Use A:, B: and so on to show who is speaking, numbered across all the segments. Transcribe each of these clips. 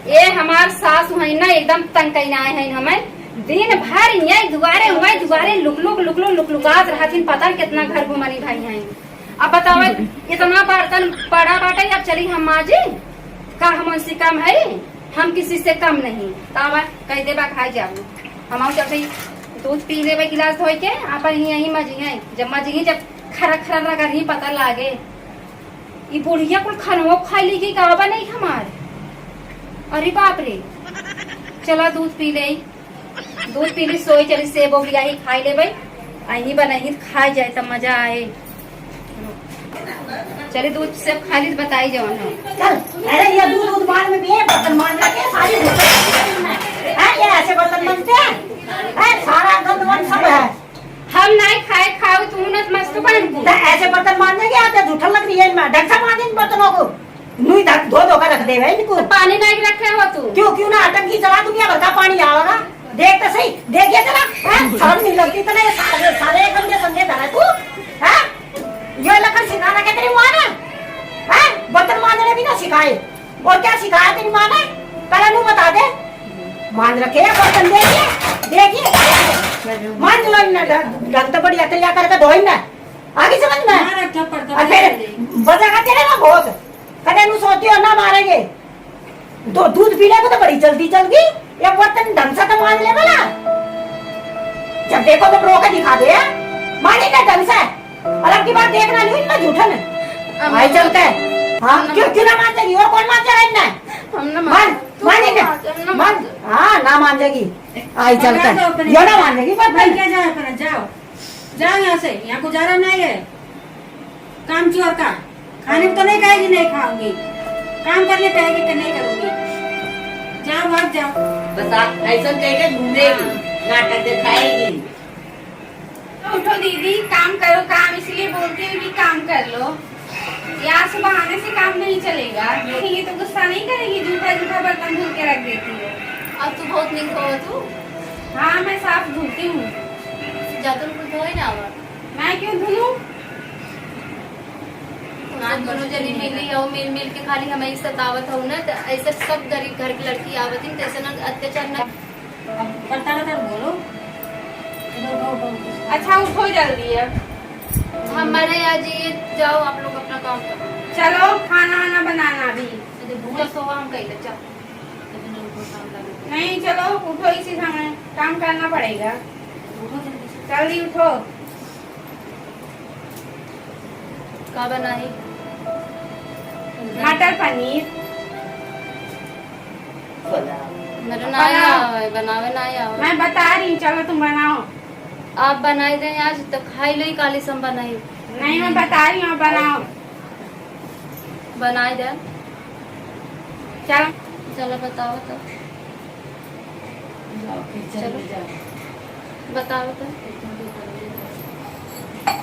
A: ये हमार सास है ना एकदम तंग कईना है हमें दिन भर यही दुआरे लुकलुकात रहथिन। पता कितना घर घुमनी भाई हैं। अब बताओ इतना बर्तन पड़ा बाटे अब चली हम माजी का हम उनसे कम है, हम किसी से कम नहीं। तो कह देबा खाई जाओ हम जब दूध पी लेबे गिलास धोई के आप यही मजी जब मजी जब खरा खरा लगा ही पता लागे ये बुढ़िया कुल खानो खाई ली गावा नहीं हमारे। अरे बाप रे चला दूध पी ले, दूध पी ली सोई चली सेब ओबलिया ही खाई ले भाई अही बनाई खाई जाए तब मजा आए। चले दूध सेब खा ली बताई जाओ है।
B: चल अरे ये दूध बाद में भी बर्तन मांजने के सारी है ये ऐसे बर्तन मांजते हैं सारा गंद सब है।
A: हम नहीं खाए खाओ तू न मस्त बन
B: ऐसे बर्तन मांजने के आते झूठा लग रही है इनमें ढंग से मांज इन बर्तनों को मुई धो कर रख दे इनको।
A: तो पानी नहीं रखे हो तू
B: क्यों ना टंकी चला दुनिया भर का पानी आवेगा देख तो सही देखिए जरा शर्म नहीं लगती तो नहीं सारे गंदे संगे धरा तू हैं ये लखन सिखाना क्या तेरी माँ ने हैं बर्तन मांजने भी ना सिखाए और क्या सिखाया तेरी माँ ने पहले नू बता दे मांज रखे बर्तन देखिए मांज लो ना ढंग तो बढ़िया तैयार करके धोई ना आगे समझ में और फिर बजेगा तेरे ना बहुत कदे नू सोती हो ना मारेंगे दो दूध पी ले तो बड़ी जल्दी ये बर्तन ढंग से तो मांज ले वाला जब देखो तो रोके दिखा दे मानी ना ढंग से और अब की बात देखना नहीं इतना झूठा ना भाई चलते हाँ क्यों ना मांजेगी और कौन मांजेगा इतना मान हाँ ना मांजेगी आई चलते यो ना मांजेगी
C: क्या जाओ यहाँ से यहाँ गुजारा नहीं है काम चोर का खाने को तो नहीं कहेगी नहीं खाऊंगी काम करने कहेगी तो नहीं करूंगी जाओ भाग जाओ
D: बस आप ऐसा कहेगा घूमेगी नाटक दिखाएगी।
A: उठो दीदी काम करो काम इसलिए बोलती हूँ कि काम कर लो यार से बहाने से काम नहीं चलेगा। ये तो गुस्सा नहीं करेगी जूठा बर्तन धुल के रख देती है। अब तू बहुत नहीं धो तू। हाँ मैं साफ धुलती हूँ
E: ज्यादा कुछ धोए ना हुआ
A: मैं क्यों धुलूं
E: दोनों जनी मिली हो मिल के खाली हमें एक सतावत हो ना तो ऐसे सब गरीब घर की लड़की आवत है कैसे ना अत्याचार ना
C: बोलो।
A: अच्छा उठो जल्दी है
E: हमारे आज ये जाओ आप लोग अपना काम करो।
A: चलो खाना वाना बनाना भी
E: भूखा सोवा हम कहीं चल
A: नहीं चलो उठो इसी समय काम करना पड़ेगा जल्दी उठो।
E: का बनाई
A: मटर पनीर
E: मेरा ना आया बनावे ना आया
A: मैं बता रही हूँ चलो तुम बनाओ।
E: आप बनाई दें आज तो खाई लो काली सम बनाई
A: नहीं मैं बता रही हूँ बनाओ
E: बनाई दे
A: चलो
E: चलो बताओ तो चलो बताओ तो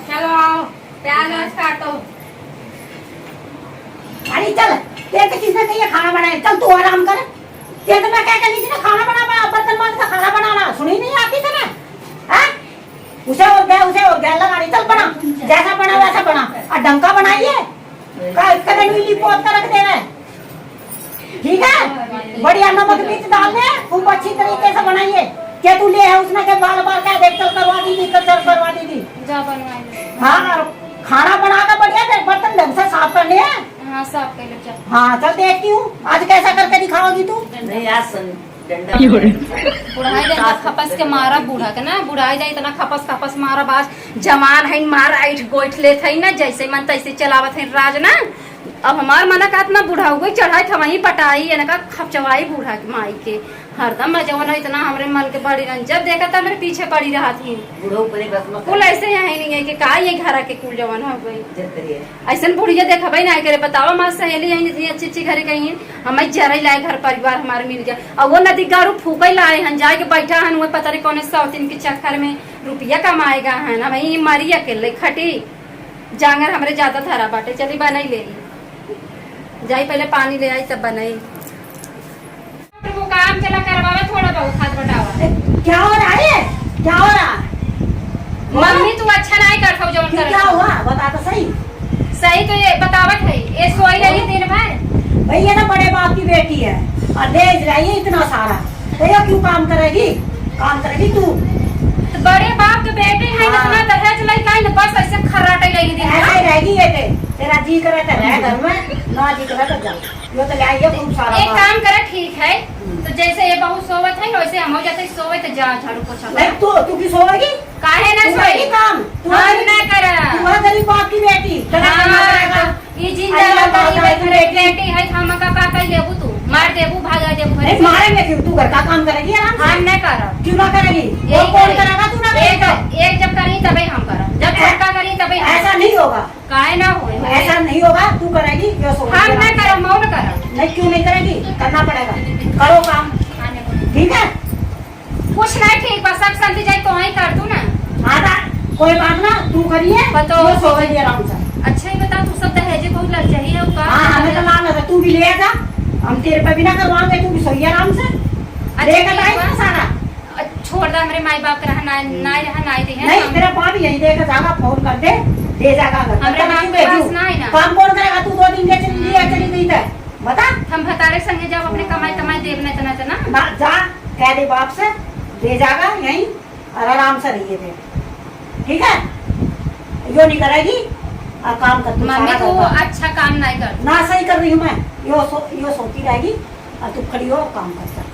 A: चलो आओ प्याज काटो।
B: अरे चल तेरे तो किसने कही खाना बनाए चल तू आराम कर तेरे तो मैं क्या कही थी ना खाना बना बर्तन मांज का खाना बनाना सुनी नहीं आती थी ना हैं उसे और गया लगानी चल बना जैसा बना वैसा बना और डंका बनाइए का इसका नीली पोत कर रख देना ठीक है बढ़िया नमक मिर्च डाल दे खूब अच्छी तरीके से बनाइए क्या तू ले है उसने के बाल क्या देख चल करवा दी थी कल करवा दी थी
E: जा बनवाई
B: हाँ खाना बना कर बढ़िया बर्तन ढंग से साफ करने हैं।
E: हाँ साफ कर लो चल।
B: हाँ चल देखती हूँ आज कैसा करके दिखाओगी तू
D: नहीं आज
A: बुढ़ाई जाए खपस के मारा बूढ़ा के ना बुढ़ाई जाए इतना खपस मारा बास जमान है मार ऐठ गोइठ ले थे ना जैसे मन तैसे चलावत है राज ना। अब हमार मना का इतना बूढ़ा हो गई चढ़ाई थमाई पटाई है ना खपचवाई बूढ़ा के माई के हरदम जवन इतना हमरे मन के बड़ी रन जब देखा था मेरे पीछे पड़ी रहा थी कुल ऐसे यहाँ नहीं है कि का ये घर के कुल जवन हो गई ऐसा बुढ़िया देखा भाई ना करे बताओ हमारे सहेली यही अच्छी अच्छी घर कहीं हमें जरा लाए घर परिवार हमारे मिल जाए और वो नदी गारू फूके लाए हन जाए के बैठा हन वो पता नहीं कौन सौतीन के चक्कर में रुपया कमाएगा है ना भाई मारी अकेले खटी जांगर हमरे ज्यादा धरा बाटे चली बनाई ले जाई पहले पानी ले आई तब बनाई वो काम चला करवावे थोड़ा बहुत हाथ बटावा
B: क्या हो रहा है क्या हो रहा
A: मम्मी तू अच्छा नहीं करता जवन कर
B: क्या हुआ बता तो सही
A: सही तो ये बतावत है ये सोई रही दिन भर
B: भाई ये ना बड़े बाप की बेटी है और दहेज रही है इतना सारा, तो ये क्यों काम करेगी? काम करेगी तू।
A: तो बड़े बाप के बेटे हैं ना,
B: हाँ।
A: इतना दहेज लई काई न बस ऐसे खर्राटे लई दी
B: ऐसे ही रहेगी ये तेरा जी करे तो रह घर में, ना जी करे तो जा। ये तो लाइए खूब सारा
A: एक
B: बात।
A: काम करे ठीक है, तो जैसे ये बहू सोवत है वैसे हम हो जाते सोवे तो जा झाड़ू पोछा
B: नहीं तू की सोएगी?
A: काहे ना
B: तू
A: सोई
B: करेगी काम? तू
A: हम
B: है-
A: ना कर
B: तू है गरीब बाप की बेटी, तेरा करना पड़ेगा।
A: ये
B: अरे
A: जिंदा
B: बाप रे,
A: गरीब बेटी है, हम का कर लेबू तू मार देबू भागा देबू
B: नहीं मारेंगे क्यों? तू घर का काम करेगी आराम से?
A: हम ना करब
B: क्यों ना करेगी?
A: यही
B: और कौन
A: करेगी।
B: करेगा? तू ना
A: एक
B: करेगा।
A: एक जब करी तभी हम करब, जब छोटा करी तभी हम
B: ऐसा नहीं होगा,
A: काहे ना होए
B: ऐसा नहीं होगा। तू करेगी जो सो
A: हम ना करब, मौन करब
B: नहीं क्यों नहीं करेगी? करना पड़ेगा, करो काम, ठीक है?
A: कुछ नहीं ठीक बस सब शांति जाए तो ही कर तू ना।
B: आधा कोई बात ना, तू करिए
A: बताओ।
B: वो सो गई आराम से।
A: अच्छा ही बता, तू सब दहेज बहुत लग चाहिए और का
B: हाँ हमें तो लाल है, तू भी ले जा, हम तेरे पे भी ना करवाएंगे, तू भी सोइए आराम से। लेकर
A: ठीक
B: आएगा
A: बा।
B: सारा
A: छोड़ दा मेरे माई बाप के रहा ना रहा ना दे
B: नहीं, तेरा बाप यही देकर जाएगा, फोन कर दे जाएगा घर।
A: हमरे
B: तब
A: बाप
B: क्यों
A: के पास
B: भेजूं?
A: ना है ना।
B: काम कौन करेगा? तू 2 दिन के चली गई था, बता
A: हम भतारे संगे जब अपने कमाई तमाई देव न तना तना
B: ना। जा कह दे बाप से दे जाएगा यहीं और आराम से रहिए थे, ठीक है? यो नहीं करेगी और काम कर तू
A: मम्मी
B: सारा
A: को
B: घर का।
A: अच्छा काम नहीं कर
B: ना सही कर रही हूँ मैं, यो सोती रहेगी और तू खड़ी हो काम कर सकती।